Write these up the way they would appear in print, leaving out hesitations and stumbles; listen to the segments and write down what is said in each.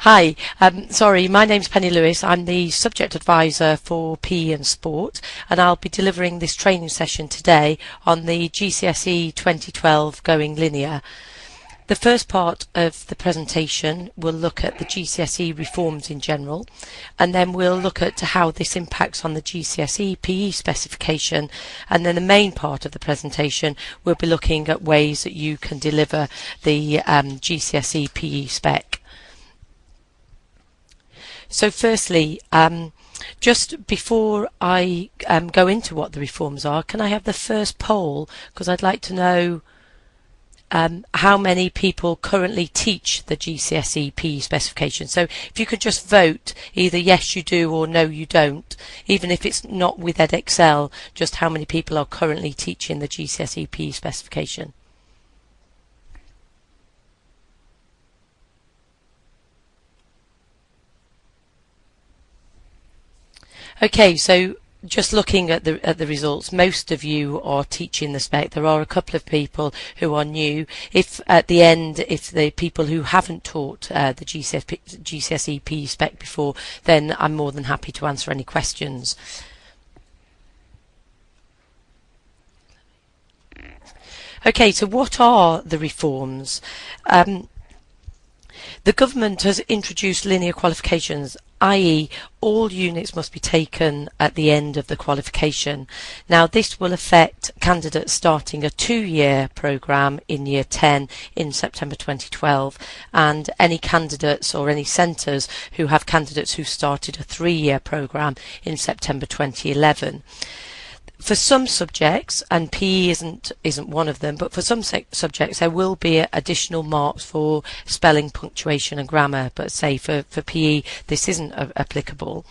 Hi, sorry, my name's Penny Lewis. I'm the subject advisor for PE and sport, and I'll be delivering this training session today on the GCSE 2012 Going Linear. The first part of the presentation will look at the GCSE reforms in general, and then we'll look at how this impacts on the GCSE PE specification, and then the main part of the presentation will be looking at ways that you can deliver the GCSE PE spec. So firstly, just before I go into what the reforms are, can I have the first poll, because I'd like to know how many people currently teach the GCSE PE specification. So if you could just vote either yes you do or no you don't, even if it's not with Edexcel, just how many people are currently teaching the GCSE PE specification. Okay, so just looking at the results, most of you are teaching the spec. There are a couple of people who are new. If at the end, if the people who haven't taught the GCSE PE spec before, then I'm more than happy to answer any questions. Okay, so what are the reforms? The government has introduced linear qualifications, i.e. all units must be taken at the end of the qualification. Now this will affect candidates starting a 2-year programme in Year 10 in September 2012, and any candidates or any centres who have candidates who started a 3-year programme in September 2011. For some subjects, and PE isn't one of them, but for some subjects there will be additional marks for spelling, punctuation and grammar, but say for PE this isn't applicable.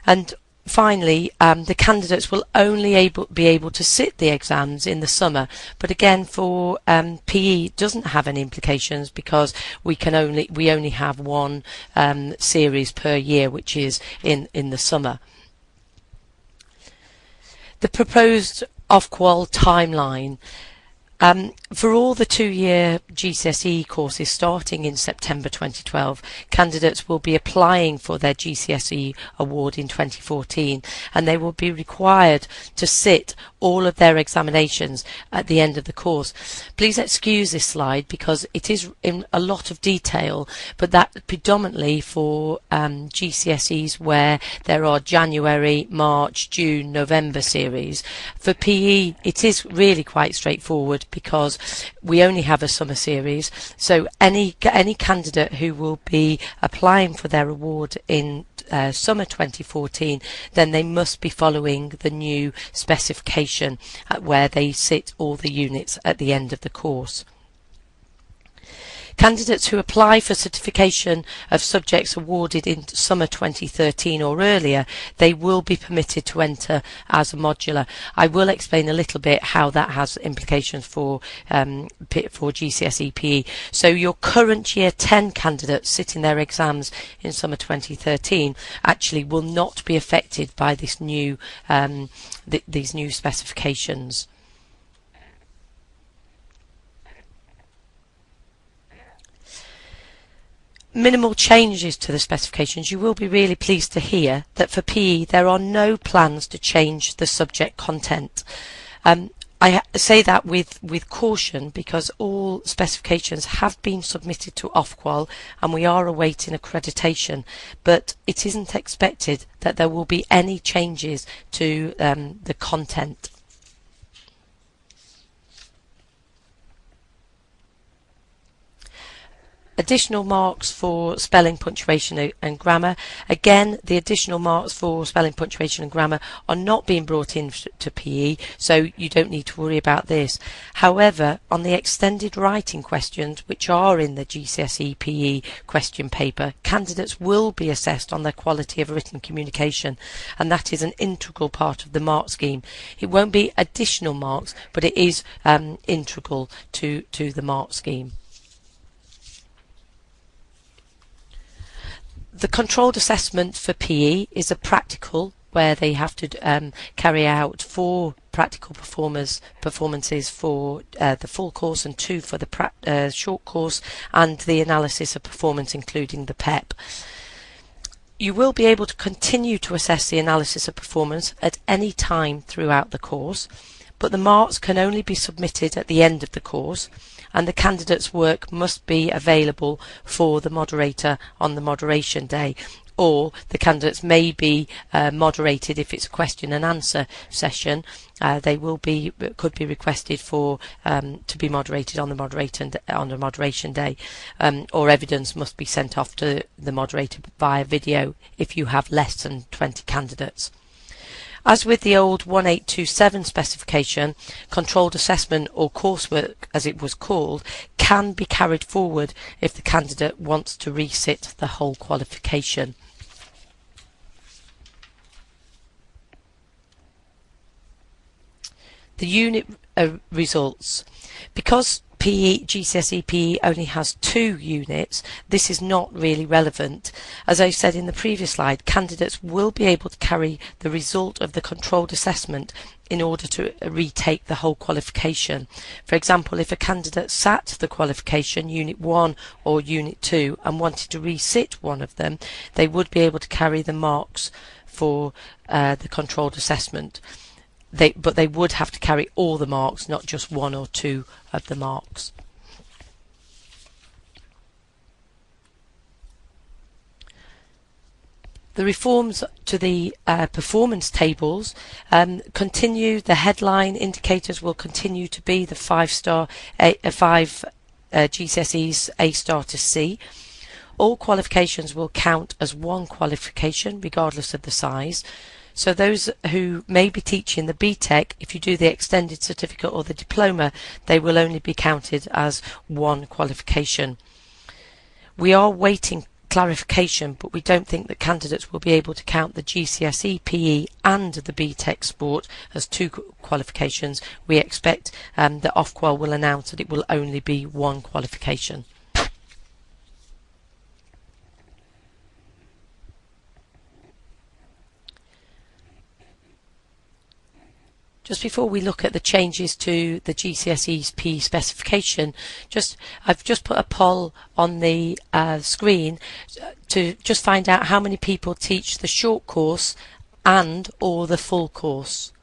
And finally, the candidates will only be able to sit the exams in the summer, but again for PE it doesn't have any implications because we only have one series per year, which is in the summer. The proposed off-qual timeline. For all the 2-year GCSE courses starting in September 2012, candidates will be applying for their GCSE award in 2014, and they will be required to sit all of their examinations at the end of the course. Please excuse this slide because it is in a lot of detail, but that predominantly for GCSEs where there are January, March, June, November series. For PE it is really quite straightforward because we only have a summer series, so any candidate who will be applying for their award in summer 2014, then they must be following the new specification where they sit all the units at the end of the course. Candidates who apply for certification of subjects awarded in summer 2013 or earlier, they will be permitted to enter as a modular. I will explain a little bit how that has implications for GCSE PE. So your current Year 10 candidates sitting their exams in summer 2013 actually will not be affected by this new these new specifications. Minimal changes to the specifications. You will be really pleased to hear that for PE there are no plans to change the subject content. I say that with caution because all specifications have been submitted to Ofqual and we are awaiting accreditation, but it isn't expected that there will be any changes to the content. Additional marks for spelling, punctuation and grammar. Again, the additional marks for spelling, punctuation and grammar are not being brought in to PE, so you don't need to worry about this. However, on the extended writing questions, which are in the GCSE PE question paper, candidates will be assessed on their quality of written communication, and that is an integral part of the mark scheme. It won't be additional marks, but it is integral to the mark scheme. The controlled assessment for PE is a practical where they have to carry out 4 practical performances for the full course and 2 for the short course, and the analysis of performance including the PEP. You will be able to continue to assess the analysis of performance at any time throughout the course, but the marks can only be submitted at the end of the course, and the candidate's work must be available for the moderator on the moderation day, or the candidates may be moderated if it's a question and answer session. They could be requested for to be moderated on the moderation day, or evidence must be sent off to the moderator via video if you have less than 20 candidates. As with the old 1827 specification, controlled assessment, or coursework as it was called, can be carried forward if the candidate wants to resit the whole qualification. The unit results. Because GCSE PE only has 2 units, this is not really relevant. As I said in the previous slide, candidates will be able to carry the result of the controlled assessment in order to retake the whole qualification. For example, if a candidate sat the qualification, Unit 1 or Unit 2, and wanted to resit one of them, they would be able to carry the marks for the controlled assessment. But they would have to carry all the marks, not just 1 or 2 of the marks. The reforms to the performance tables continue. The headline indicators will continue to be the 5-star, 5 GCSEs A star to C. All qualifications will count as one qualification regardless of the size. So those who may be teaching the BTEC, if you do the extended certificate or the diploma, they will only be counted as one qualification. We are waiting clarification, but we don't think that candidates will be able to count the GCSE PE and the BTEC sport as 2 qualifications. We expect that Ofqual will announce that it will only be one qualification. Just before we look at the changes to the GCSE PE specification, I've just put a poll on the screen to just find out how many people teach the short course and or the full course.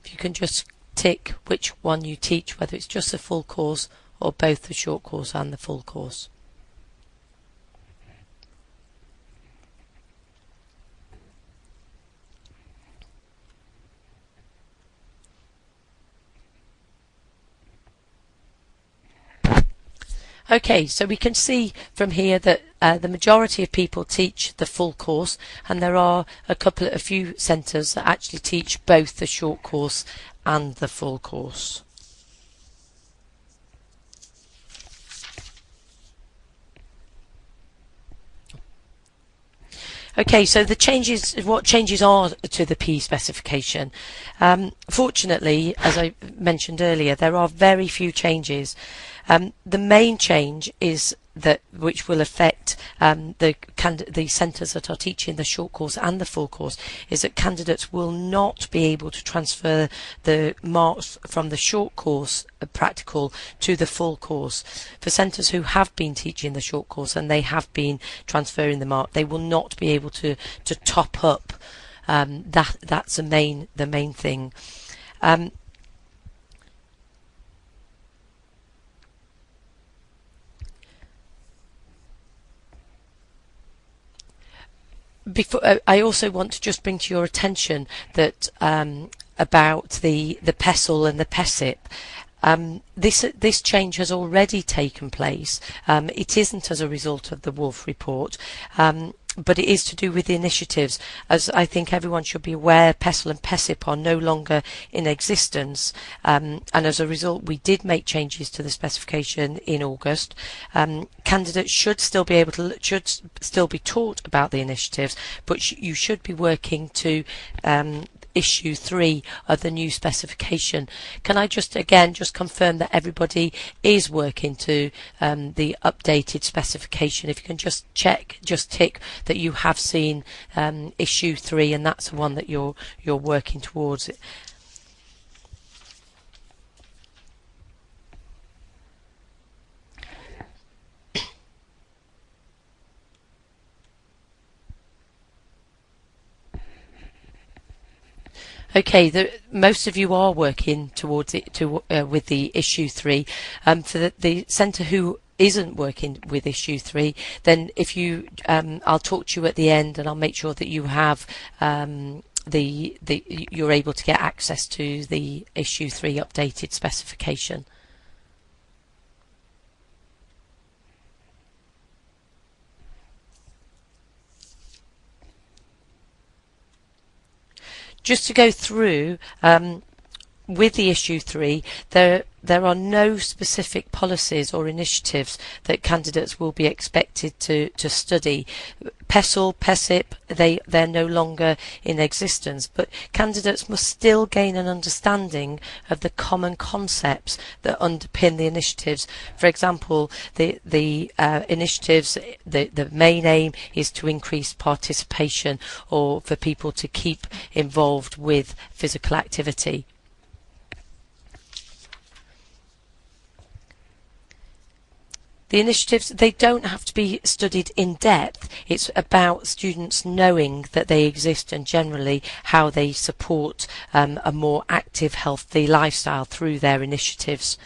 If you can just tick which one you teach, whether it's just the full course or both the short course and the full course. Okay, so we can see from here that the majority of people teach the full course, and there are a few centres that actually teach both the short course and the full course. Okay, so what changes are to the PE specification? Fortunately, as I mentioned earlier, there are very few changes. The main change is which will affect the centres that are teaching the short course and the full course, is that candidates will not be able to transfer the marks from the short course practical to the full course. For centres who have been teaching the short course and they have been transferring the mark, they will not be able to top up. That's the main thing. I also want to just bring to your attention that about the PESL and the PESIP. This change has already taken place. It isn't as a result of the Wolf report, but it is to do with the initiatives. As I think everyone should be aware, PESL and PESIP are no longer in existence, and as a result we did make changes to the specification in August. Candidates should still be taught about the initiatives, but you should be working to issue 3 of the new specification. Can I just again just confirm that everybody is working to the updated specification? If you can just check, just tick that you have seen issue 3, and that's the one that you're working towards. Okay, most of you are working towards it with the issue 3. For the centre who isn't working with issue 3, then if you, I'll talk to you at the end, and I'll make sure that you have you're able to get access to the issue 3 updated specification. Just to go through with the issue 3, there are no specific policies or initiatives that candidates will be expected to study. PESL, PESIP, they're no longer in existence, but candidates must still gain an understanding of the common concepts that underpin the initiatives. For example, the initiatives, the main aim is to increase participation, or for people to keep involved with physical activity. The initiatives, they don't have to be studied in depth. It's about students knowing that they exist and generally how they support a more active, healthy lifestyle through their initiatives.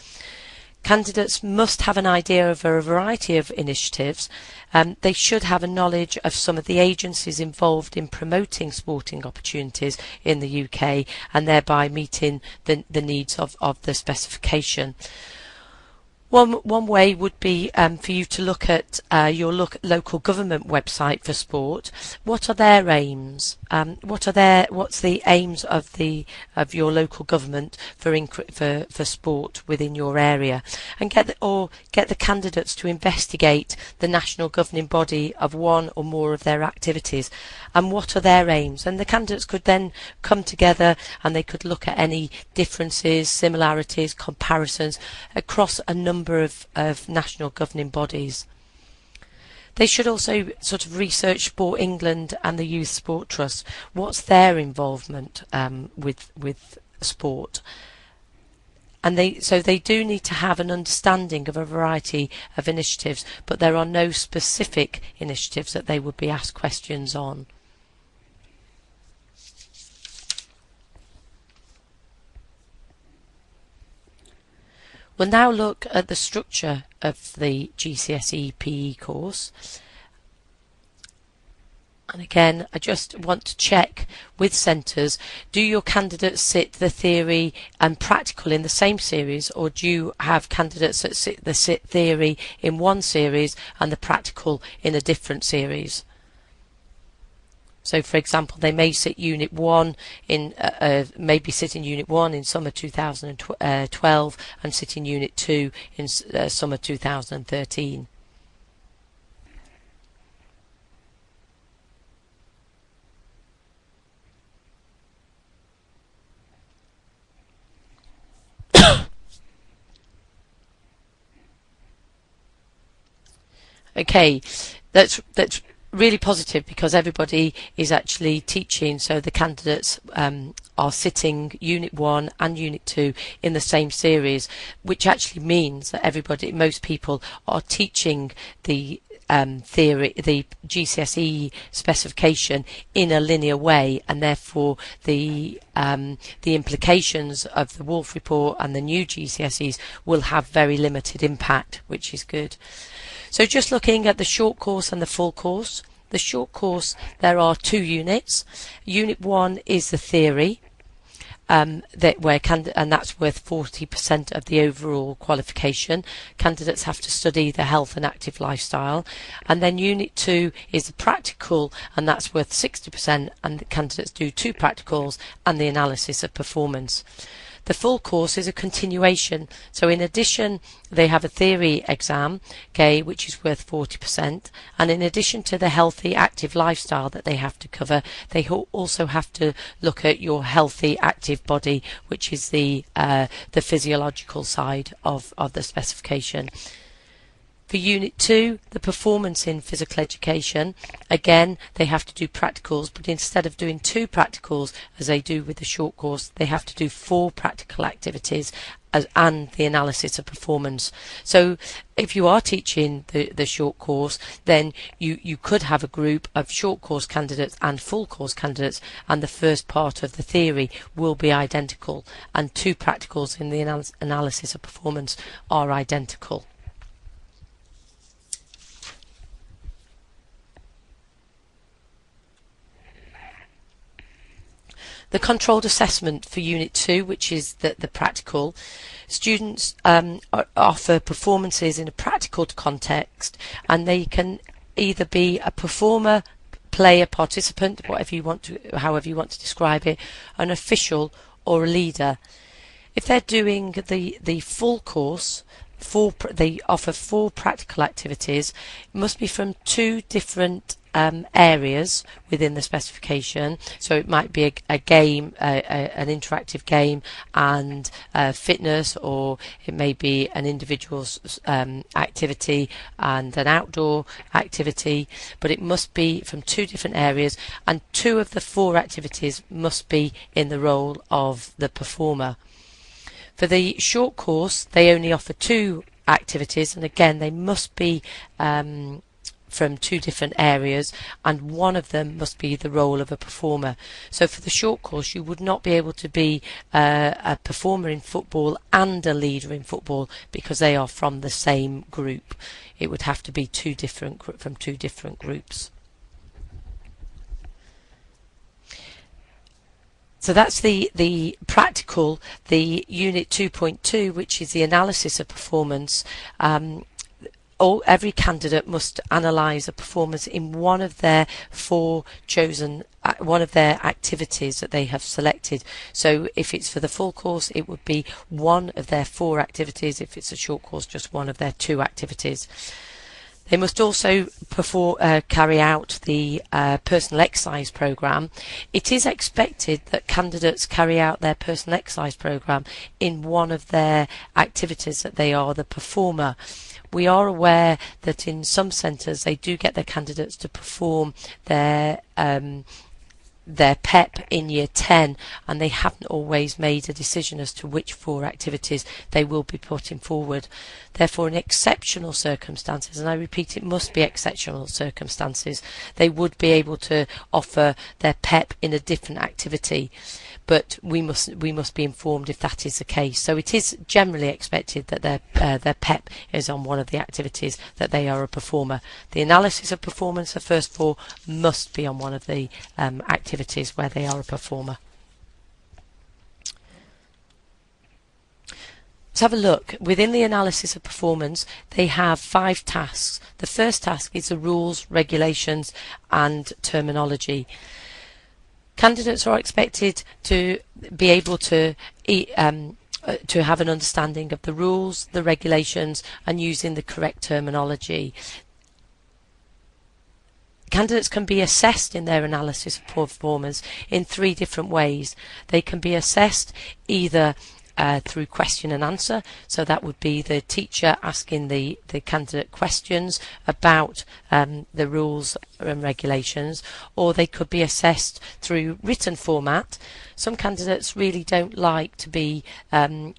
Candidates must have an idea of a variety of initiatives. They should have a knowledge of some of the agencies involved in promoting sporting opportunities in the UK, and thereby meeting the needs of the specification. One way would be for you to look at your local government website for sport. What are their aims? What's the aims of your local government for sport within your area? And get the candidates to investigate the national governing body of one or more of their activities, and what are their aims. And the candidates could then come together and they could look at any differences, similarities, comparisons across a number of national governing bodies. They should also sort of research Sport England and the Youth Sport Trust. What's their involvement with sport? And they do need to have an understanding of a variety of initiatives, but there are no specific initiatives that they would be asked questions on. We'll now look at the structure of the GCSE PE course. And again, I just want to check with centres, do your candidates sit the theory and practical in the same series, or do you have candidates that sit theory in one series and the practical in a different series? So, for example, they may sit Unit 1 in maybe sit in Unit 1 in summer 2012 and sit in Unit 2 in summer 2013. Okay, that's really positive, because everybody is actually teaching, so the candidates are sitting Unit 1 and Unit 2 in the same series, which actually means that most people are teaching the theory, the GCSE specification in a linear way, and therefore the implications of the Wolf Report and the new GCSEs will have very limited impact, which is good. So just looking at the short course and the full course. The short course, there are 2 units. Unit 1 is the theory, and that's worth 40% of the overall qualification. Candidates have to study the health and active lifestyle. And then Unit 2 is the practical, and that's worth 60%, and the candidates do 2 practicals and the analysis of performance. The full course is a continuation, so in addition they have a theory exam, okay, which is worth 40%, and in addition to the healthy active lifestyle that they have to cover, they also have to look at your healthy active body, which is the physiological side of the specification. For Unit 2, the performance in physical education, again they have to do practicals, but instead of doing 2 practicals as they do with the short course, they have to do 4 practical activities and the analysis of performance. So if you are teaching the short course, then you could have a group of short course candidates and full course candidates, and the first part of the theory will be identical, and 2 practicals in the analysis of performance are identical. The controlled assessment for Unit 2, which is the practical, students offer performances in a practical context, and they can either be a performer, player, participant, however you want to describe it, an official or a leader. If they're doing the full course, they offer 4 practical activities. It must be from 2 different areas within the specification, so it might be a game, an interactive game and fitness, or it may be an individual's activity and an outdoor activity, but it must be from 2 different areas, and 2 of the 4 activities must be in the role of the performer. For the short course, they only offer 2 activities, and again they must be from 2 different areas, and one of them must be the role of a performer. So for the short course, you would not be able to be a performer in football and a leader in football, because they are from the same group. It would have to be from 2 different groups. So that's the practical. The Unit 2.2, which is the analysis of performance. Every candidate must analyse a performance in one of their 4 chosen, one of their activities that they have selected. So if it's for the full course, it would be one of their 4 activities. If it's a short course, just one of their 2 activities. They must also carry out the personal exercise programme. It is expected that candidates carry out their personal exercise programme in one of their activities that they are the performer. We are aware that in some centres they do get their candidates to perform their PEP in year 10, and they haven't always made a decision as to which 4 activities they will be putting forward. Therefore, in exceptional circumstances, and I repeat, it must be exceptional circumstances, they would be able to offer their PEP in a different activity, but we must be informed if that is the case. So it is generally expected that their PEP is on one of the activities that they are a performer. The analysis of performance, the first 4, must be on one of the activities where they are a performer. Let's have a look. Within the analysis of performance, they have 5 tasks. The first task is the rules, regulations and terminology. Candidates are expected to be able to have an understanding of the rules, the regulations, and using the correct terminology. Candidates can be assessed in their analysis of performance in 3 different ways. They can be assessed either through question and answer, so that would be the teacher asking the candidate questions about the rules and regulations, or they could be assessed through written format. Some candidates really don't like to be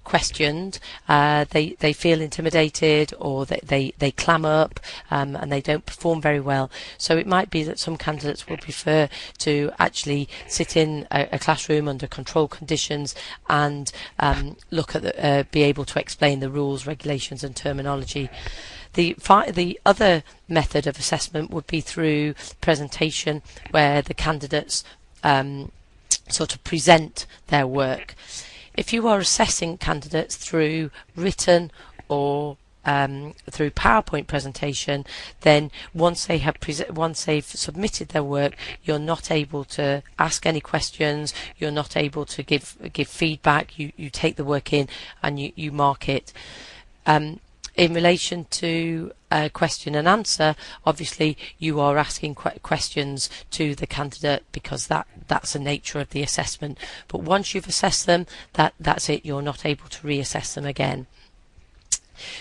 questioned. They feel intimidated, or they clam up and they don't perform very well. So it might be that some candidates will prefer to actually sit in a classroom under controlled conditions and look at be able to explain the rules, regulations and terminology. The other method of assessment would be through presentation, where the candidates sort of present their work. If you are assessing candidates through written or through PowerPoint presentation, then once they've submitted their work, you're not able to ask any questions. You're not able to give feedback. You take the work in and you mark it. In relation to question and answer, obviously you are asking questions to the candidate because that's the nature of the assessment. But once you've assessed them, that's it. You're not able to reassess them again.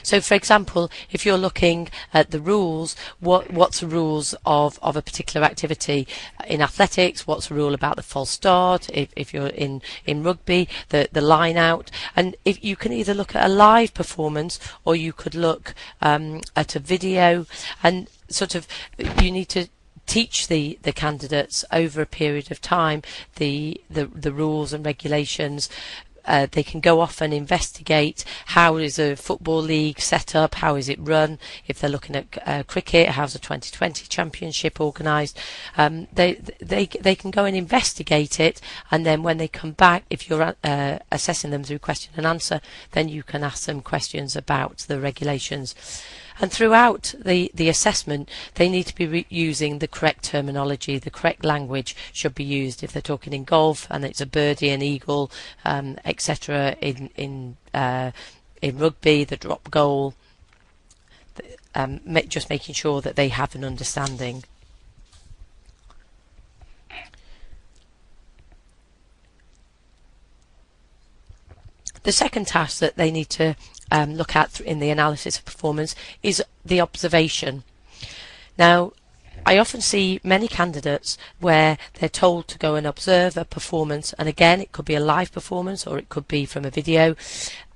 So, for example, if you're looking at the rules, what's the rules of a particular activity? In athletics, what's the rule about the false start? If you're in rugby, the line out. And if you can either look at a live performance or you could look at a video, and sort of you need to teach the candidates over a period of time the rules and regulations. They can go off and investigate how is a football league set up, how is it run. If they're looking at cricket, how's the 2020 championship organised. They can go and investigate it, and then when they come back, if you're assessing them through question and answer, then you can ask them questions about the regulations. And throughout the assessment, they need to be using the correct terminology. The correct language should be used. If they're talking in golf and it's a birdie, an eagle, etc. In rugby, the drop goal. Just making sure that they have an understanding. The second task that they need to look at in the analysis of performance is the observation. Now, I often see many candidates where they're told to go and observe a performance, and again, it could be a live performance or it could be from a video,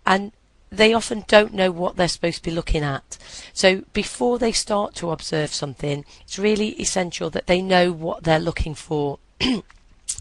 and they often don't know what they're supposed to be looking at. So before they start to observe something, it's really essential that they know what they're looking for.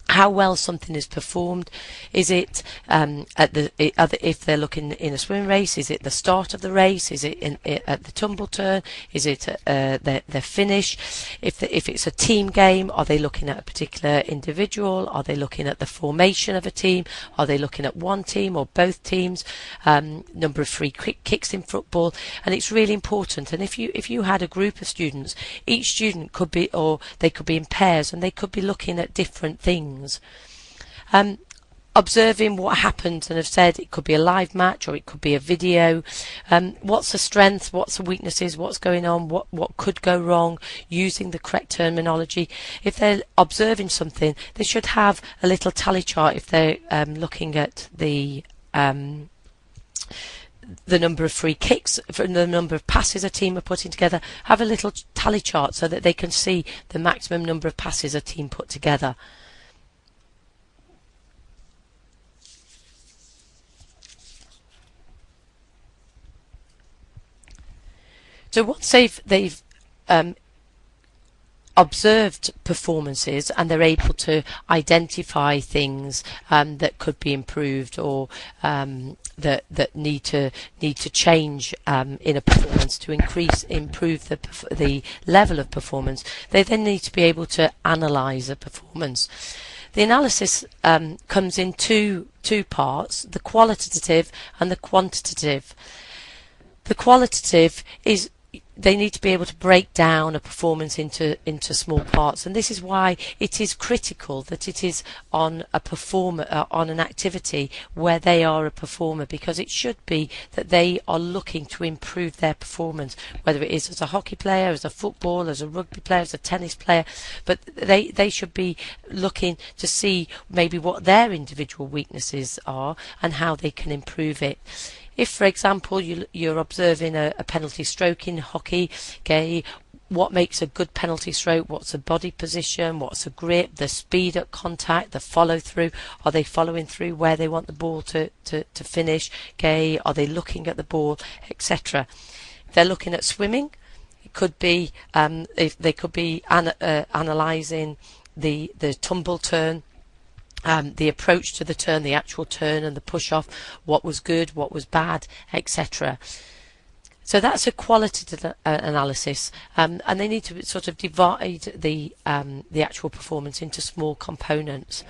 How well something is performed. Is it if they're looking in a swim race, is it the start of the race? Is it at the tumble turn? Is it their finish? If it's a team game, are they looking at a particular individual? Are they looking at the formation of a team? Are they looking at one team or both teams? Number of free kicks in football, and it's really important. And if you had a group of students, each student could be, or they could be in pairs, and they could be looking at different things. Observing what happens, and have said it could be a live match or it could be a video. What's the strengths, what's the weaknesses, what's going on, what could go wrong, using the correct terminology. If they're observing something, they should have a little tally chart. If they're looking at the number of free kicks, the number of passes a team are putting together, have a little tally chart so that they can see the maximum number of passes a team put together. So once they've observed performances and they're able to identify things that could be improved, or that need to change in a performance to improve the level of performance, they then need to be able to analyse a performance. The analysis comes in two parts: the qualitative and the quantitative. The qualitative is they need to be able to break down a performance into small parts, and this is why it is critical that it is on a performer, on an activity where they are a performer, because it should be that they are looking to improve their performance, whether it is as a hockey player, as a football, as a rugby player, as a tennis player, but they should be looking to see maybe what their individual weaknesses are and how they can improve it. If, for example, you're observing a penalty stroke in hockey, okay, what makes a good penalty stroke? What's the body position? What's the grip? The speed at contact? The follow through? Are they following through where they want the ball to finish? Okay, are they looking at the ball, etc. If they're looking at swimming, it could be if they could be analysing the tumble turn. The approach to the turn, the actual turn and the push-off, what was good, what was bad, etc. So that's a qualitative analysis, and they need to sort of divide the actual performance into small components.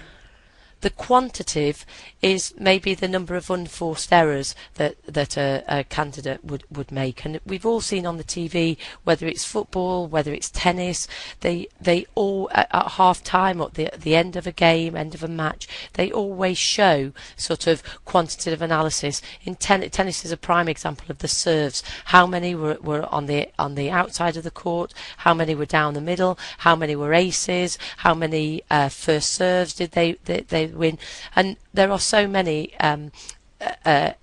The quantitative is maybe the number of unforced errors that a candidate would make, and we've all seen on the TV, whether it's football, whether it's tennis, they all at half time or at the end of a game, end of a match, they always show sort of quantitative analysis. In tennis is a prime example of the serves. How many were on the outside of the court? How many were down the middle? How many were aces? How many first serves did they win? And there are so many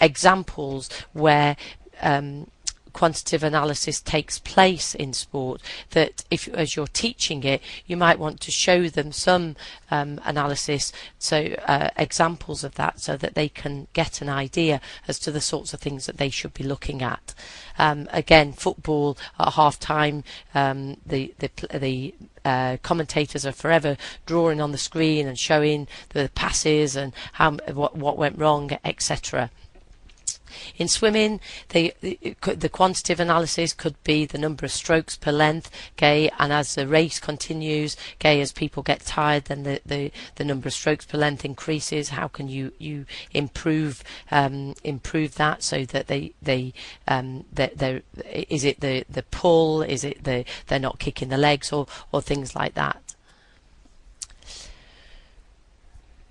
examples where quantitative analysis takes place in sport that if as you're teaching it, you might want to show them some analysis, so examples of that, so that they can get an idea as to the sorts of things that they should be looking at. Again, football at half time, the commentators are forever drawing on the screen and showing the passes and what went wrong, etc. In swimming, the quantitative analysis could be the number of strokes per length, okay, and as the race continues, okay, as people get tired, then the number of strokes per length increases. How can you improve that so that is it the pull, is it they're not kicking the legs, or things like that.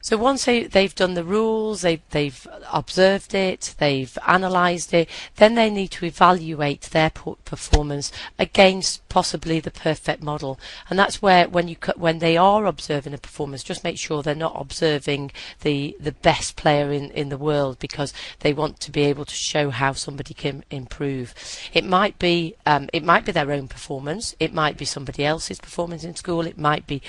So once they've done the rules, they've observed it, they've analysed it, then they need to evaluate their performance against possibly the perfect model. And that's where when they are observing a performance, just make sure they're not observing the best player in the world, because they want to be able to show how somebody can improve. It might be their own performance, it might be somebody else's performance in school, it might be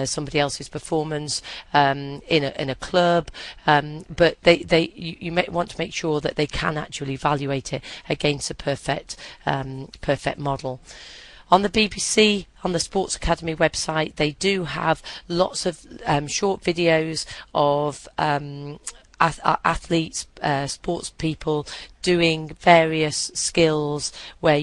somebody else's performance in a club, but you may want to make sure that they can actually evaluate it against a perfect model. On the BBC, on the Sports Academy website, they do have lots of short videos of athletes, sports people doing various skills where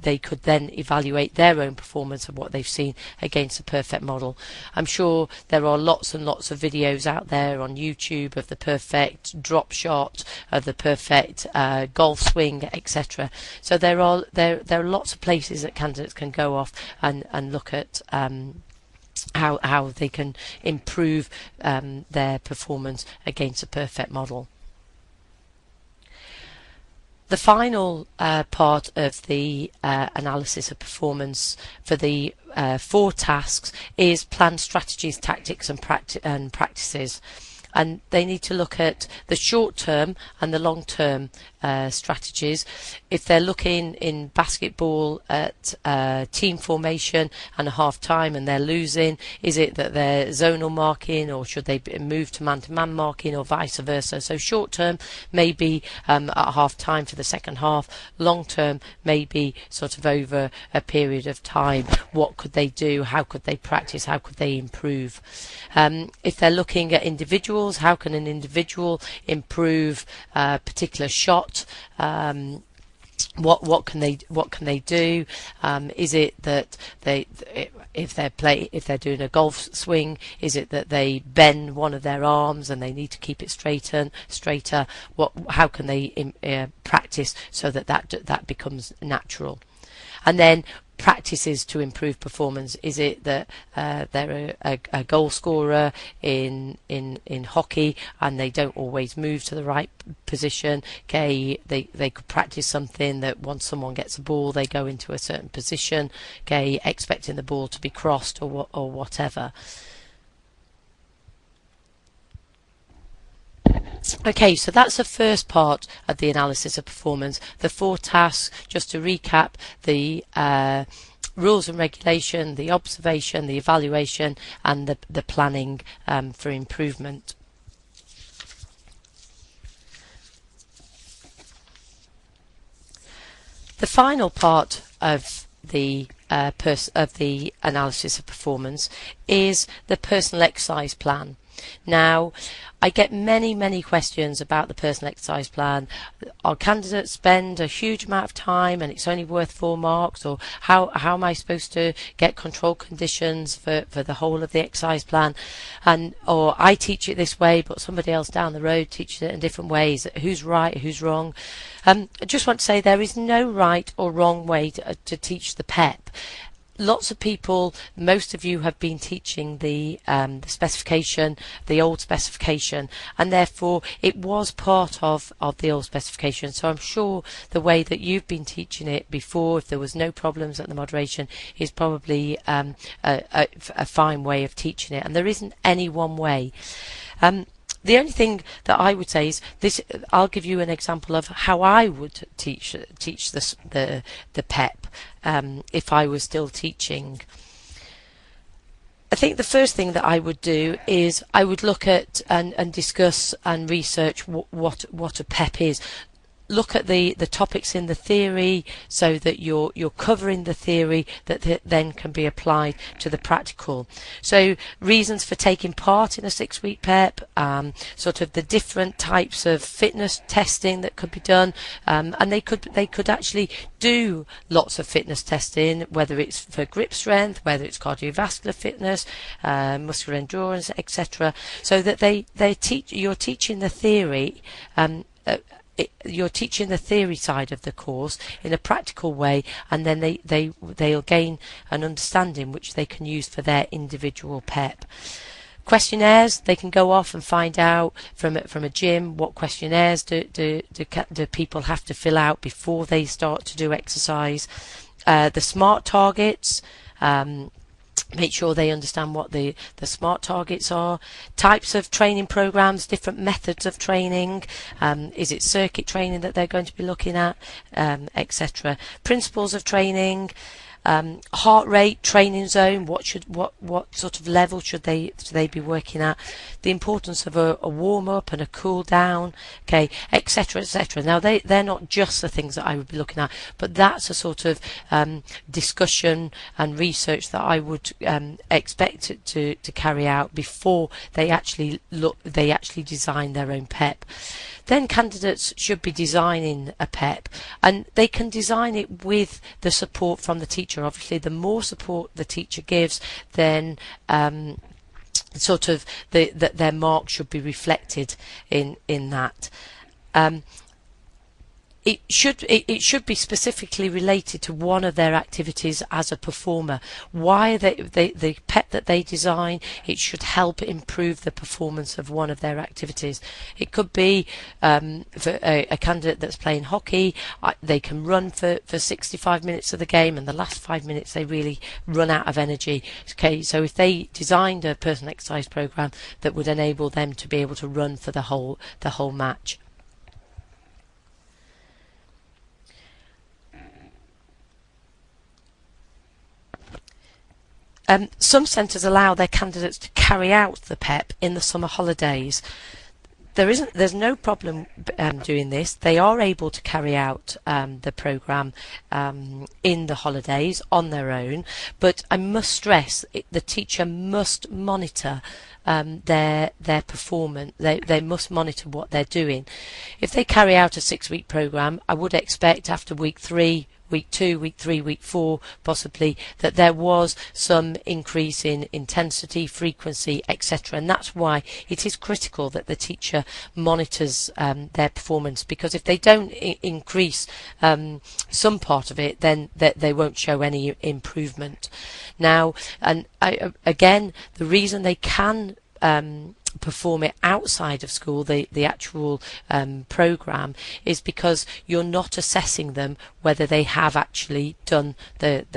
they could then evaluate their own performance of what they've seen against a perfect model. I'm sure there are lots and lots of videos out there on YouTube of the perfect drop shot, of the perfect golf swing, etc. So there are lots of places that candidates can go off and look at how they can improve their performance against a perfect model. The final part of the analysis of performance for the 4 tasks is plan strategies, tactics and practices. And they need to look at the short-term and the long-term strategies. If they're looking in basketball at team formation and a half-time and they're losing, is it that they're zonal marking, or should they move to man-to-man marking, or vice versa? So short-term maybe at half-time for the second half, long-term maybe sort of over a period of time. What could they do? How could they practice? How could they improve? If they're looking at individuals, how can an individual improve a particular shot? What can they do? Is it that if they're doing a golf swing, is it that they bend one of their arms and they need to keep it straighter? How can they practice so that becomes natural? And then practices to improve performance. Is it that they're a goal scorer in hockey and they don't always move to the right position? Okay, they could practice something that once someone gets a ball, they go into a certain position, okay, expecting the ball to be crossed or whatever. Okay, so that's the first part of the analysis of performance. The 4 tasks, just to recap: the rules and regulation, the observation, the evaluation, and the planning for improvement. The final part of the analysis of performance is the personal exercise plan. Now, I get many questions about the personal exercise plan. Our candidates spend a huge amount of time and it's only worth 4 marks, or how am I supposed to get control conditions for the whole of the exercise plan, and or I teach it this way but somebody else down the road teaches it in different ways. Who's right, who's wrong? I just want to say there is no right or wrong way to teach the PEP. Lots of people, most of you have been teaching the specification, the old specification, and therefore it was part of the old specification. So I'm sure the way that you've been teaching it before, if there was no problems at the moderation, is probably a fine way of teaching it. And there isn't any one way. The only thing that I would say is this. I'll give you an example of how I would teach the PEP if I was still teaching. I think the first thing that I would do is I would look at and discuss and research what a PEP is. Look at the topics in the theory so that you're covering the theory that then can be applied to the practical. So reasons for taking part in a 6-week PEP, sort of the different types of fitness testing that could be done, and they could actually do lots of fitness testing, whether it's for grip strength, whether it's cardiovascular fitness, muscular endurance, etc. So that you're teaching the theory. You're teaching the theory side of the course in a practical way, and then they'll gain an understanding which they can use for their individual PEP. Questionnaires, they can go off and find out from a gym what questionnaires do people have to fill out before they start to do exercise. The SMART targets, make sure they understand what the SMART targets are. Types of training programs, different methods of training. Is it circuit training that they're going to be looking at, etc. Principles of training. Heart rate, training zone, what sort of level should they be working at, the importance of a warm up and a cool down, okay, etc. Now they're not just the things that I would be looking at, but that's a sort of discussion and research that I would expect to carry out before they actually design their own PEP. Then candidates should be designing a PEP, and they can design it with the support from the teacher. Obviously, the more support the teacher gives, then sort of their mark should be reflected in that. It should be specifically related to one of their activities as a performer. Why the PEP that they design, it should help improve the performance of one of their activities. It could be for a candidate that's playing hockey, they can run for 65 minutes of the game, and the last 5 minutes they really run out of energy. Okay, so if they designed a personal exercise program that would enable them to be able to run for the whole match. Some centres allow their candidates to carry out the PEP in the summer holidays. There's no problem doing this. They are able to carry out the programme in the holidays on their own, but I must stress the teacher must monitor their performance. They must monitor what they're doing. If they carry out a 6-week programme, I would expect after week 3, week 2, week 3, week 4 possibly, that there was some increase in intensity, frequency, etc. And that's why it is critical that the teacher monitors their performance, because if they don't increase some part of it, then they won't show any improvement. Now, and again, the reason they can perform it outside of school, the actual program, is because you're not assessing them whether they have actually done the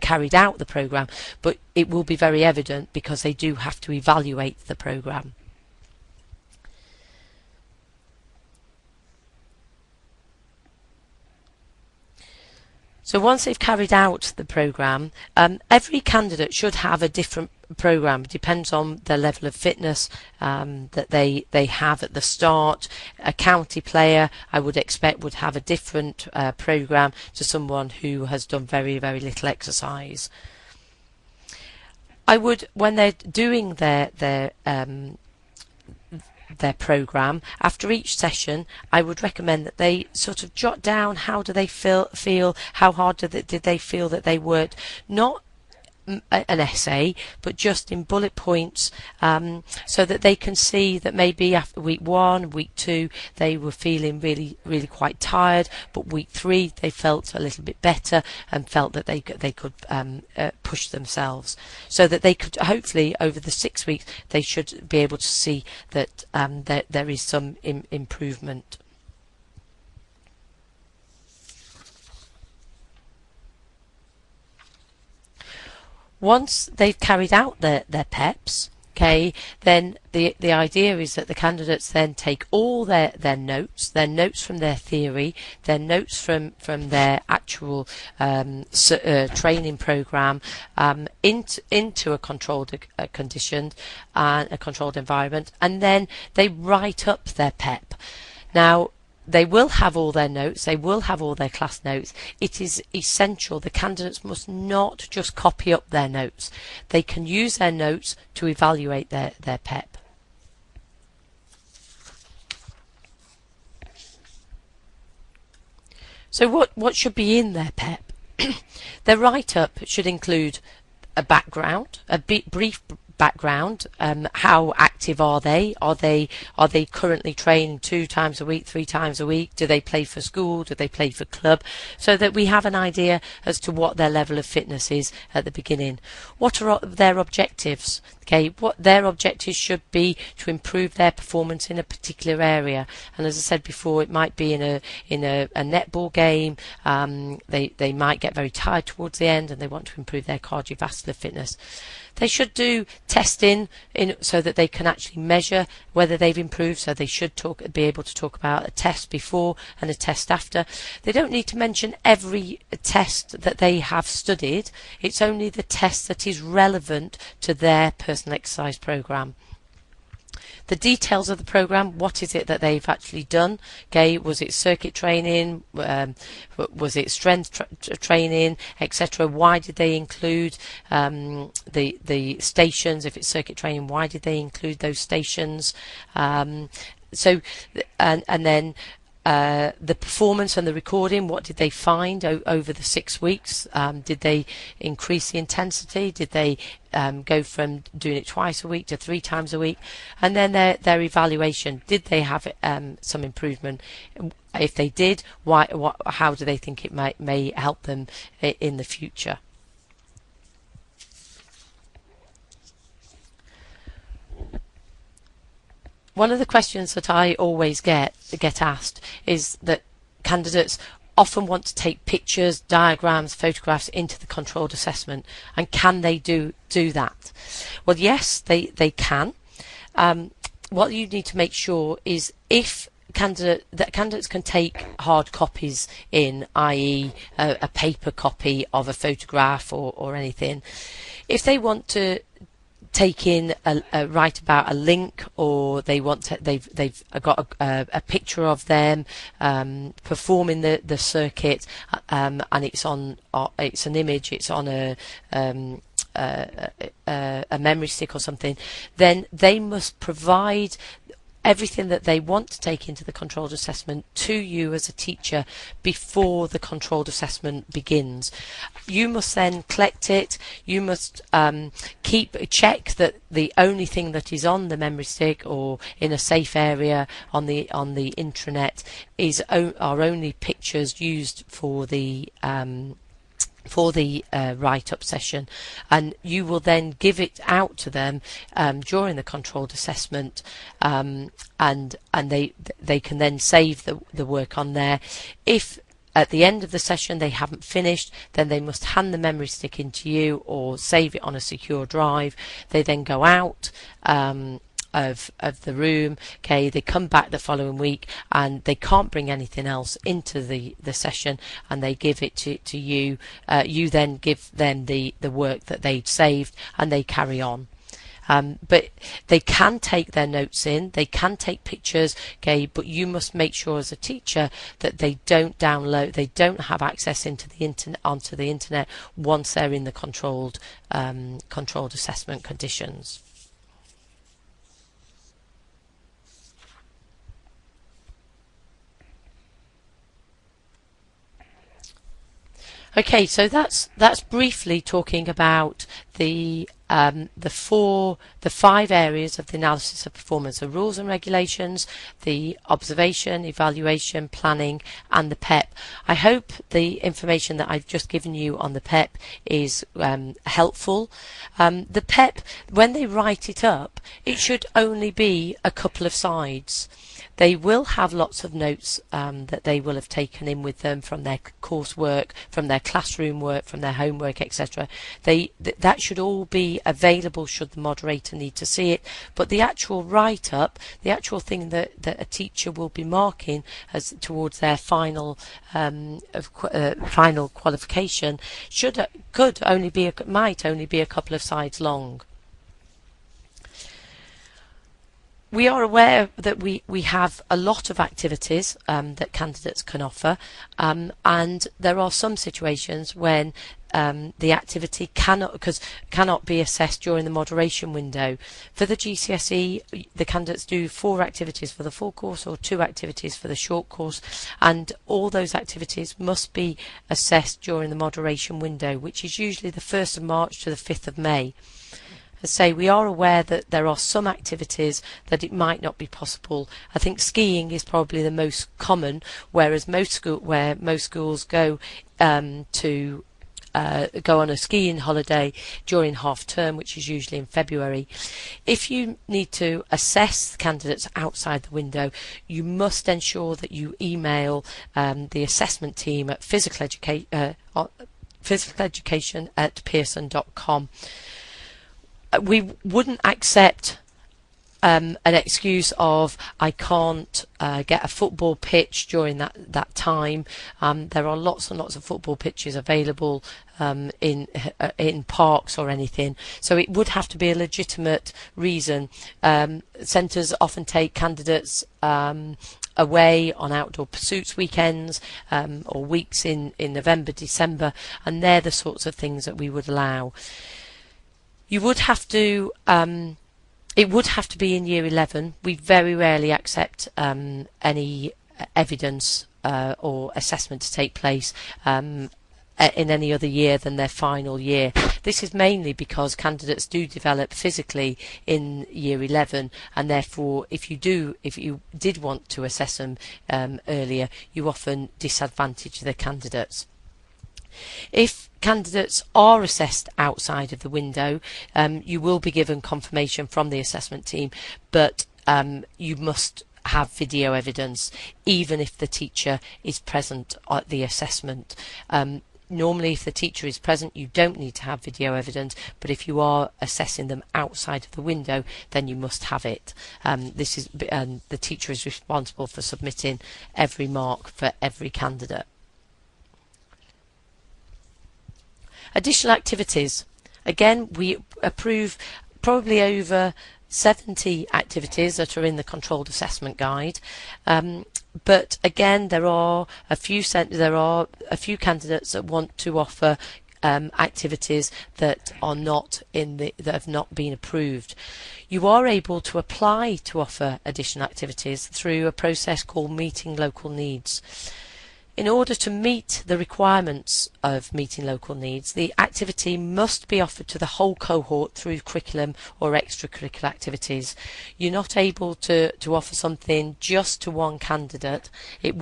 carried out the program, but it will be very evident because they do have to evaluate the program. So once they've carried out the programme, every candidate should have a different programme. It depends on the level of fitness that they have at the start. A county player, I would expect, would have a different programme to someone who has done very, very little exercise. I would, when they're doing their program, after each session, I would recommend that they sort of jot down how do they feel, how hard did they feel that they worked, not an essay, but just in bullet points, so that they can see that maybe after week 1, week 2, they were feeling really quite tired, but week 3 they felt a little bit better and felt that they could push themselves, so that they could hopefully over the 6 weeks they should be able to see that there is some improvement. Once they've carried out their PEPs, okay, then the idea is that the candidates then take all their notes from their theory, their notes from their actual training program, into a controlled condition and a controlled environment, and then they write up their PEP. Now, they will have all their notes, they will have all their class notes. It is essential the candidates must not just copy up their notes. They can use their notes to evaluate their PEP. So what should be in their PEP? Their write-up should include a background, a brief background. How active are they? Are they currently training 2 times a week, 3 times a week? Do they play for school? Do they play for club? So that we have an idea as to what their level of fitness is at the beginning. What are their objectives? Okay, what their objectives should be to improve their performance in a particular area. And as I said before, it might be in a netball game. They might get very tired towards the end and they want to improve their cardiovascular fitness. They should do testing so that they can actually measure whether they've improved, so they should be able to talk about a test before and a test after. They don't need to mention every test that they have studied. It's only the test that is relevant to their personal exercise program. The details of the program, what is it that they've actually done? Okay, was it circuit training? Was it strength training, etc.? Why did they include the stations? If it's circuit training, why did they include those stations? And then the performance and the recording, what did they find over the 6 weeks? Did they increase the intensity? Did they go from doing it twice a week to 3 times a week? And then their evaluation, did they have some improvement? If they did, how do they think it may help them in the future? One of the questions that I always get asked is that candidates often want to take pictures, diagrams, photographs into the controlled assessment, and can they do that? Well, yes, they can. What you need to make sure is that candidates can take hard copies in, i.e. a paper copy of a photograph or anything. If they want to take in write about a link, or they've got a picture of them performing the circuit, and it's an image, it's on a memory stick or something, then they must provide everything that they want to take into the controlled assessment to you as a teacher before the controlled assessment begins. You must then collect it. You must check that the only thing that is on the memory stick or in a safe area on the intranet are only pictures used for the write-up session, and you will then give it out to them during the controlled assessment, and they can then save the work on there. If at the end of the session they haven't finished, then they must hand the memory stick into you or save it on a secure drive. They then go out of the room. Okay, they come back the following week and they can't bring anything else into the session, and they give it to you. You then give them the work that they'd saved, and they carry on. But they can take their notes in, they can take pictures, okay, but you must make sure as a teacher that they don't download, they don't have access into the internet, onto the internet once they're in the controlled assessment conditions. Okay, so that's briefly talking about the 5 areas of the analysis of performance: the rules and regulations, the observation, evaluation, planning, and the PEP. I hope the information that I've just given you on the PEP is helpful. The PEP, when they write it up, it should only be a couple of sides. They will have lots of notes that they will have taken in with them from their coursework, from their classroom work, from their homework, etc. That should all be available should the moderator need to see it. But the actual write-up, the actual thing that a teacher will be marking as towards their final final qualification might only be a couple of sides long. We are aware that we have a lot of activities that candidates can offer, and there are some situations when the activity cannot be assessed during the moderation window. For the GCSE, the candidates do 4 activities for the full course or 2 activities for the short course, and all those activities must be assessed during the moderation window, which is usually the 1st of March to the 5th of May. Say we are aware that there are some activities that it might not be possible. I think skiing is probably the most common, whereas most schools go to go on a skiing holiday during half term, which is usually in February. If you need to assess candidates outside the window, you must ensure that you email the assessment team at physicaleducation@pearson.com. We wouldn't accept an excuse of I can't get a football pitch during that time. There are lots and lots of football pitches available in parks or anything, so it would have to be a legitimate reason. Centres often take candidates away on outdoor pursuits weekends or weeks in November, December, and they're the sorts of things that we would allow. You would have to, it would have to be in year 11. We very rarely accept any evidence or assessment to take place in any other year than their final year. This is mainly because candidates do develop physically in year 11, and therefore if you did want to assess them earlier, you often disadvantage the candidates. If candidates are assessed outside of the window, you will be given confirmation from the assessment team, but you must have video evidence even if the teacher is present at the assessment. Normally if the teacher is present you don't need to have video evidence, but if you are assessing them outside of the window then you must have it. The teacher is responsible for submitting every mark for every candidate. Additional activities. Again, we approve probably over 70 activities that are in the controlled assessment guide. But again, there are a few candidates that want to offer activities that are that have not been approved. You are able to apply to offer additional activities through a process called meeting local needs. In order to meet the requirements of meeting local needs, the activity must be offered to the whole cohort through curriculum or extracurricular activities. You're not able to offer something just to one candidate. It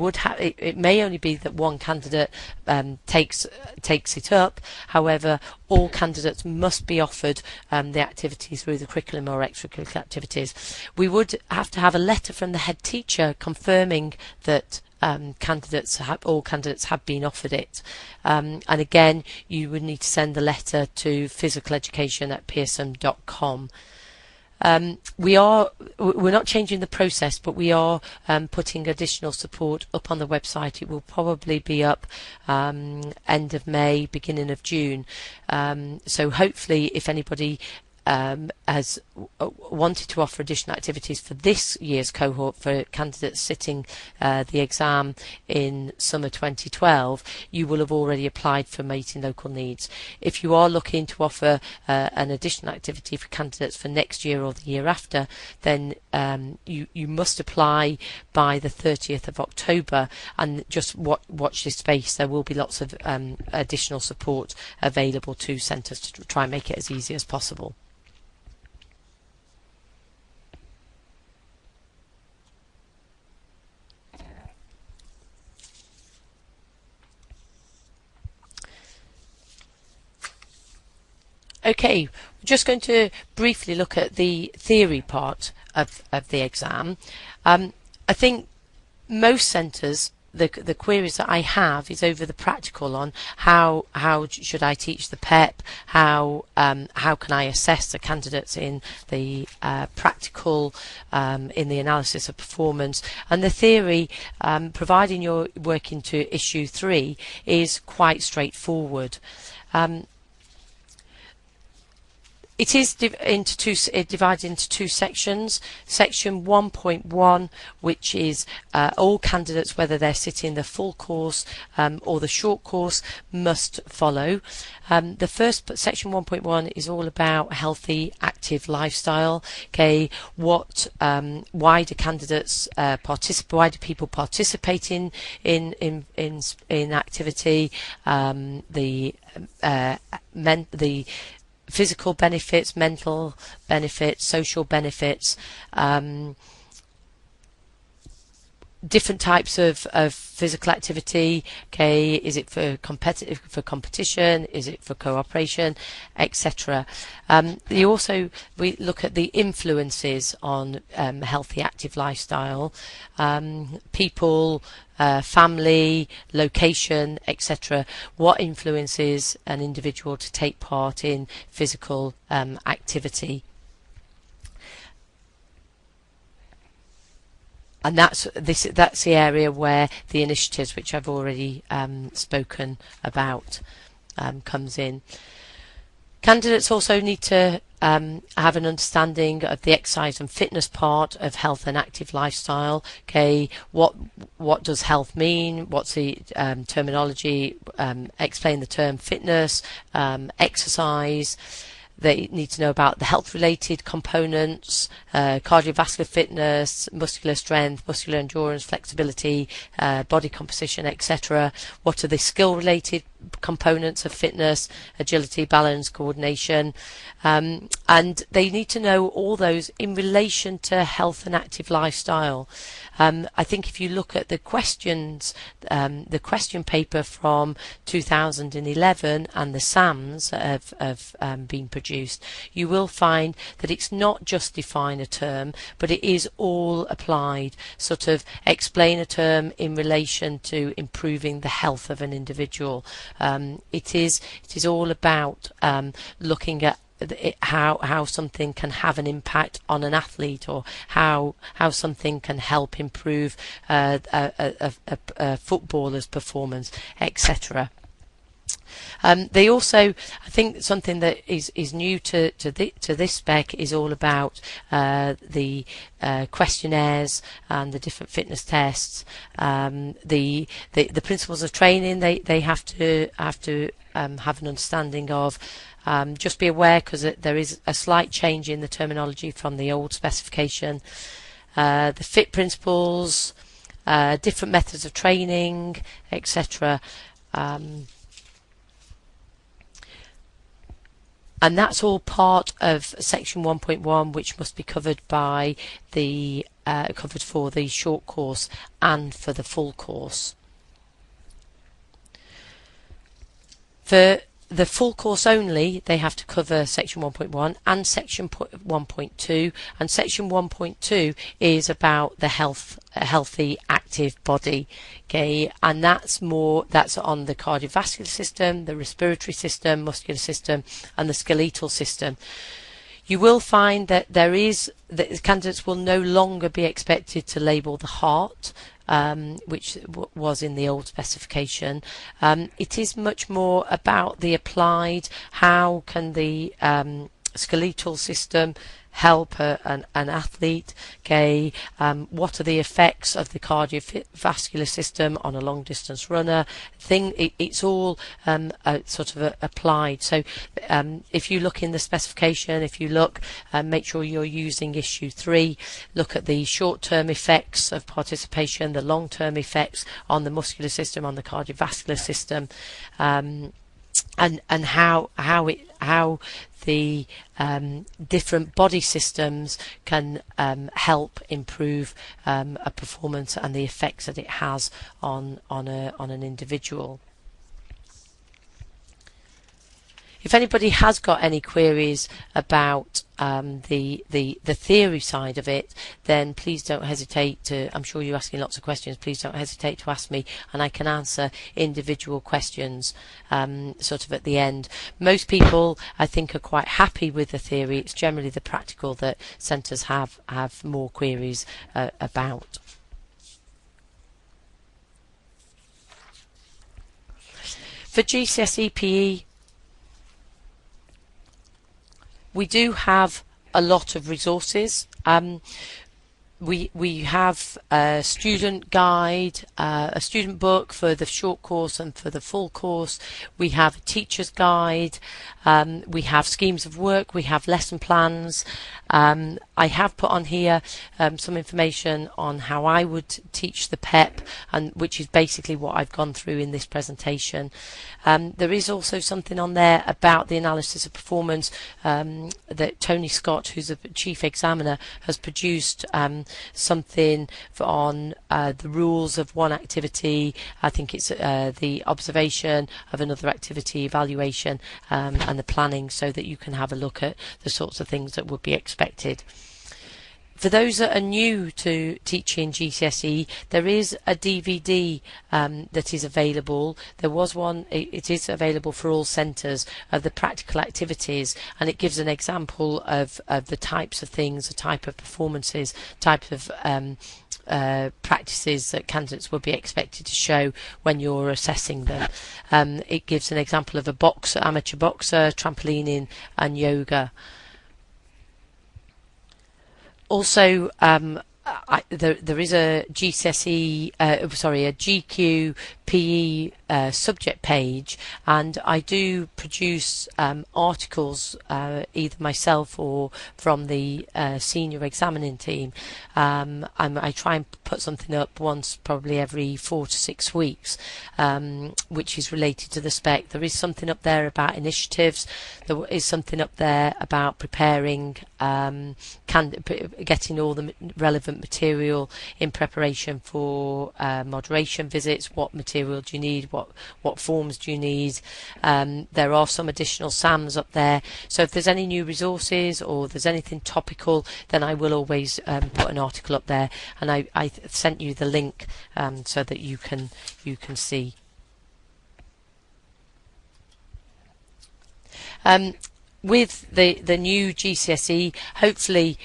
may only be that one candidate takes it up. However, all candidates must be offered the activity through the curriculum or extracurricular activities. We would have to have a letter from the head teacher confirming that all candidates have been offered it, and again you would need to send the letter to physicaleducation@pearson.com. We're not changing the process, but we are putting additional support up on the website. It will probably be up end of May, beginning of June, so hopefully if anybody has wanted to offer additional activities for this year's cohort for candidates sitting the exam in summer 2012, you will have already applied for meeting local needs. If you are looking to offer an additional activity for candidates for next year or the year after, then you must apply by the 30th of October, and just watch this space. There will be lots of additional support available to centres to try and make it as easy as possible. Okay, we're just going to briefly look at the theory part of the exam. I think most centres, the queries that I have is over the practical on how should I teach the PEP, how can I assess the candidates in the practical, in the analysis of performance, and the theory, providing you're working to issue 3, is quite straightforward. It is divided into two sections. Section 1.1, which is all candidates, whether they're sitting the full course or the short course, must follow. The first section 1.1 is all about healthy, active lifestyle. Okay, why do candidates participate? Why do people participate in activity? The physical benefits, mental benefits, social benefits, different types of physical activity. Okay, is it for competition? Is it for cooperation, etc. We look at the influences on healthy, active lifestyle, people, family, location, etc. What influences an individual to take part in physical activity? And that's the area where the initiatives, which I've already spoken about, comes in. Candidates also need to have an understanding of the exercise and fitness part of health and active lifestyle. Okay, what does health mean? What's the terminology? Explain the term fitness, exercise. They need to know about the health-related components, cardiovascular fitness, muscular strength, muscular endurance, flexibility, body composition, etc. What are the skill-related components of fitness, agility, balance, coordination, and they need to know all those in relation to health and active lifestyle. I think if you look at the questions, the question paper from 2011 and the SAMs that have been produced, you will find that it's not just define a term, but it is all applied, sort of explain a term in relation to improving the health of an individual. It is all about looking at how something can have an impact on an athlete, or how something can help improve a footballer's performance, etc. They also, I think something that is new to this spec is all about the questionnaires and the different fitness tests. The principles of training they have to have an understanding of. Just be aware, because there is a slight change in the terminology from the old specification. The FIT principles, different methods of training, etc. And that's all part of section 1.1, which must be covered by the covered for the short course and for the full course. For the full course only, they have to cover section 1.1 and section 1.2, and section 1.2 is about the healthy active body. Okay, and that's on the cardiovascular system, the respiratory system, muscular system, and the skeletal system. You will find that that candidates will no longer be expected to label the heart, which was in the old specification. It is much more about the applied. How can the skeletal system help an athlete? Okay, what are the effects of the cardiovascular system on a long distance runner? It's all sort of applied. So if you look in the specification, if you look, make sure you're using issue 3, look at the short-term effects of participation, the long-term effects on the muscular system, on the cardiovascular system, and how the different body systems can help improve a performance and the effects that it has on an individual. If anybody has got any queries about the theory side of it, then please don't hesitate to, I'm sure you're asking lots of questions, please don't hesitate to ask me, and I can answer individual questions sort of at the end. Most people, I think, are quite happy with the theory. It's generally the practical that centres have more queries about. For GCSE PE, we do have a lot of resources. We have a student guide, a student book for the short course and for the full course. We have a teacher's guide. We have schemes of work. We have lesson plans. I have put on here some information on how I would teach the PEP, and which is basically what I've gone through in this presentation. There is also something on there about the analysis of performance that Tony Scott, who's a chief examiner, has produced something on the rules of one activity. I think it's the observation of another activity, evaluation, and the planning, so that you can have a look at the sorts of things that would be expected. For those that are new to teaching GCSE, there is a DVD that is available. There was one, it is available for all centres, of the practical activities, and it gives an example of the types of things, the type of performances, type of practices that candidates will be expected to show when you're assessing them. It gives an example of a boxer, amateur boxer, trampolining and yoga. Also, there is a GCSE, a GQ PE subject page, and I do produce articles either myself or from the senior examining team. I try and put something up once probably every 4 to 6 weeks, which is related to the spec. There is something up there about initiatives. There is something up there about preparing, getting all the relevant material in preparation for moderation visits. What material do you need? What forms do you need? There are some additional SAMs up there. So if there's any new resources or there's anything topical, then I will always put an article up there, and I sent you the link so that you can see. With the new GCSE, hopefully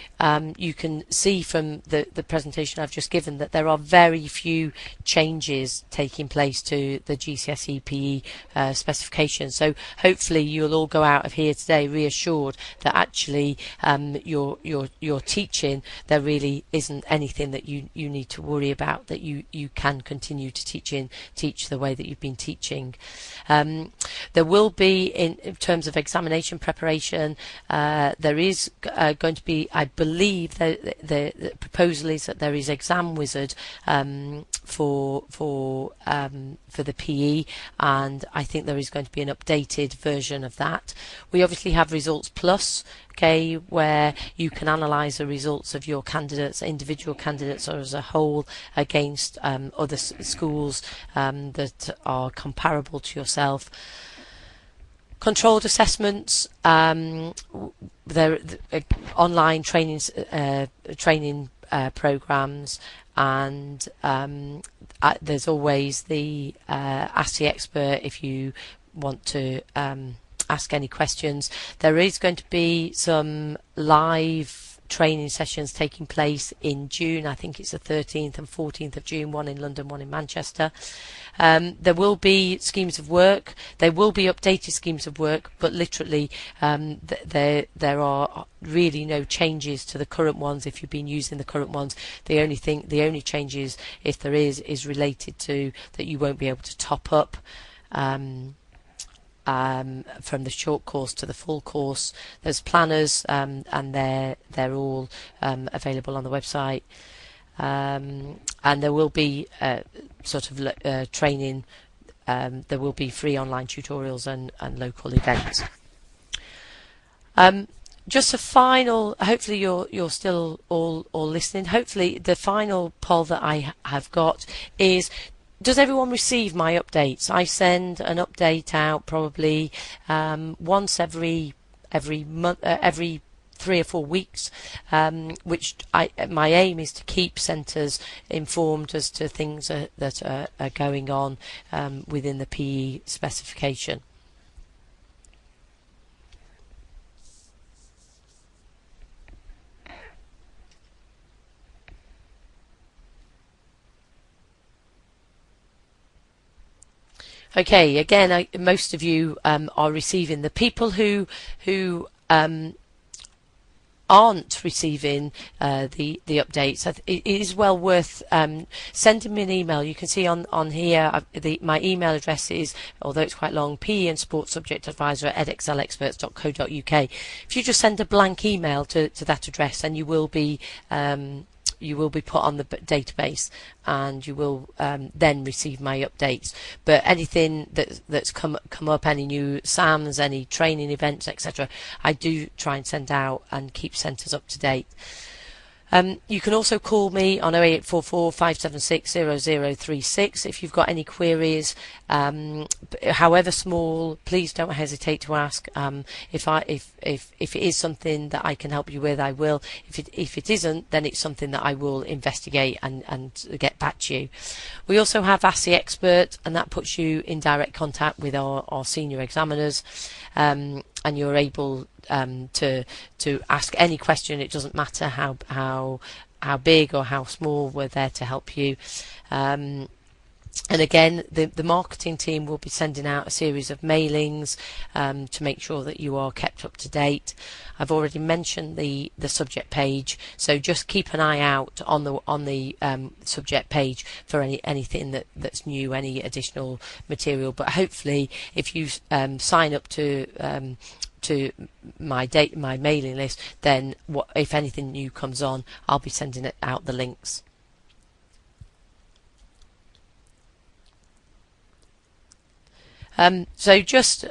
you can see from the presentation I've just given that there are very few changes taking place to the GCSE PE specification. So hopefully you'll all go out of here today reassured that actually your teaching, there really isn't anything that you need to worry about, that you can continue to teach the way that you've been teaching. There will be, in terms of examination preparation, there is going to be, I believe, the proposal is that there is Exam Wizard for the PE, and I think there is going to be an updated version of that. We obviously have Results Plus, okay, where you can analyse the results of your candidates, individual candidates, or as a whole against other schools that are comparable to yourself. Controlled assessments, there online training programs, and there's always the Ask the Expert if you want to ask any questions. There is going to be some live training sessions taking place in June. I think it's the 13th and 14th of June, one in London, one in Manchester. There will be schemes of work. There will be updated schemes of work, but literally there are really no changes to the current ones if you've been using the current ones. The only changes, if there is related to that you won't be able to top up from the short course to the full course. There's planners, and they're all available on the website. And there will be training. There will be free online tutorials and local events. Just a final. Hopefully you're still all listening. Hopefully the final poll that I have got is: does everyone receive my updates? I send an update out probably once every month, every 3 or 4 weeks, which my aim is to keep centres informed as to things that are going on within the PE specification. Okay, again, most of you are receiving. The people who aren't receiving the updates, it is well worth sending me an email. You can see on here my email address is, although it's quite long, PE and Sports Subject Advisor at edexcelexperts.co.uk. If you just send a blank email to that address, and you will be put on the database, and you will then receive my updates. But anything that's come up, any new SAMs, any training events, etc., I do try and send out and keep centres up to date. You can also call me on 0844 576 0036 if you've got any queries, however small. Please don't hesitate to ask. If it is something that I can help you with, I will. If it isn't, then it's something that I will investigate and get back to you. We also have Ask the Expert, and that puts you in direct contact with our senior examiners, and you're able to ask any question. It doesn't matter how big or how small. We're there to help you. And again, the marketing team will be sending out a series of mailings to make sure that you are kept up to date. I've already mentioned the subject page, so just keep an eye out on the subject page for anything that's new, any additional material. But hopefully, if you sign up to my mailing list, then if anything new comes on, I'll be sending out the links. So just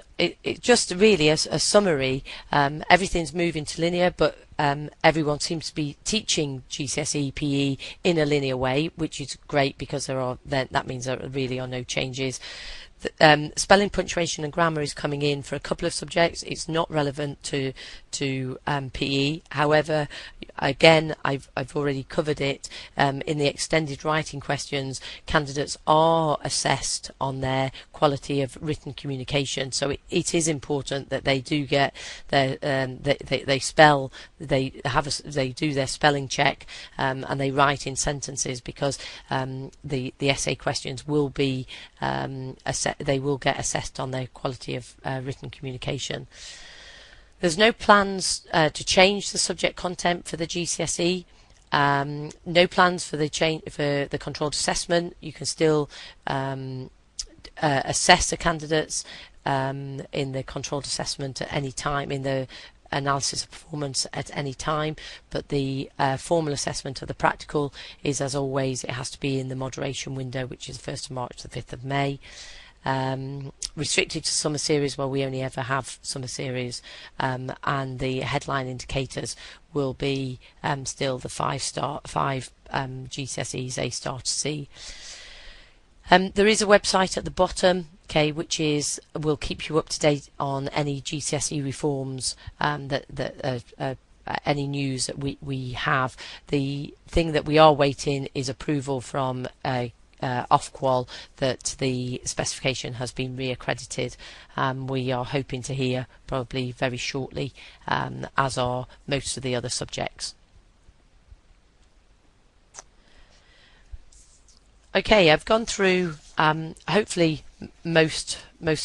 really as a summary, everything's moving to linear, but everyone seems to be teaching GCSE PE in a linear way, which is great, because that means there really are no changes. Spelling, punctuation and grammar is coming in for a couple of subjects. It's not relevant to PE. However, again, I've already covered it. In the extended writing questions, candidates are assessed on their quality of written communication. So it is important that they do get their they do their spelling check, and they write in sentences, because the essay questions will be they will get assessed on their quality of written communication. There's no plans to change the subject content for the GCSE. No plans for the controlled assessment. You can still assess the candidates in the controlled assessment at any time, in the analysis of performance at any time, but the formal assessment of the practical is, as always, it has to be in the moderation window, which is the 1st of March to the 5th of May. Restricted to summer series, well, we only ever have summer series, and the headline indicators will be still the 5 GCSEs A star to C. There is a website at the bottom, okay, which will keep you up to date on any GCSE reforms, any news that we have. The thing that we are waiting is approval from Ofqual that the specification has been reaccredited. We are hoping to hear probably very shortly, as are most of the other subjects. Okay, I've gone through hopefully most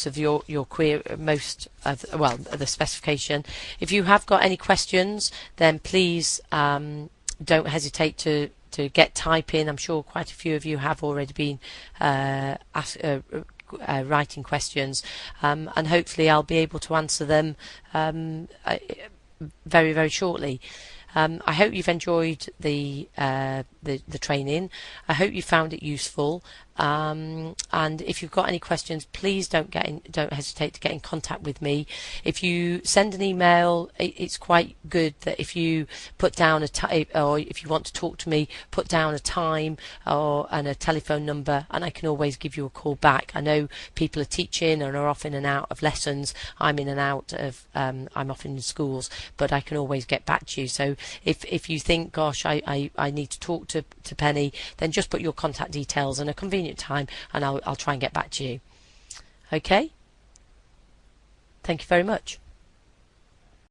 of your query, most of, well, the specification. If you have got any questions, then please don't hesitate to get typing. I'm sure quite a few of you have already been writing questions, and hopefully I'll be able to answer them very, very shortly. I hope you've enjoyed the training. I hope you found it useful. And if you've got any questions, please don't hesitate to get in contact with me. If you send an email, it's quite good that if you put down a time, or if you want to talk to me, put down a time and a telephone number, and I can always give you a call back. I know people are teaching and are off in and out of lessons. I'm in and out of I'm often in schools, but I can always get back to you. So if you think, gosh, I need to talk to Penny, then just put your contact details and a convenient time, and I'll try and get back to you. Okay? Thank you very much.